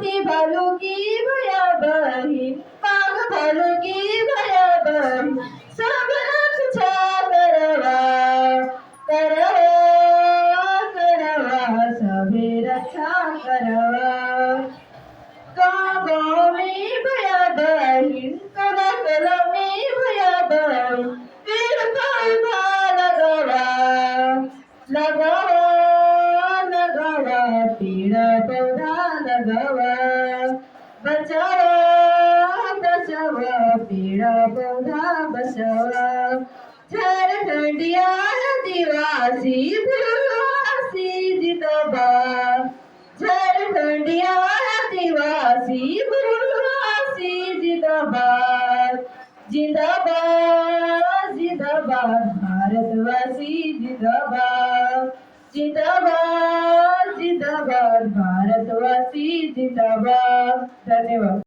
हाथी भालू की भया बही, बाघ भालू की भया बही, सब रक्षा करवा करवा करवा, सभी रक्षा करवा। गाँव गाँव में भया बही, कला कला में भया बही, पेड़ पौधा लगावा लगावा लगावा, पेड़ पौधा लगावा, बचावा बचावा, पेड़ पौधा बचावा। झारखंडिया आदिवासी फूलवासी जिंदाबाद, झारखंडिया आदिवासी फूलवासी जिंदाबाद, जिंदाबाद जिंदाबाद, भारतवासी जिंदाबाद, जिंदाबाद जिंदाबाद, भारतवासी जिंदाबाद। धन्यवाद।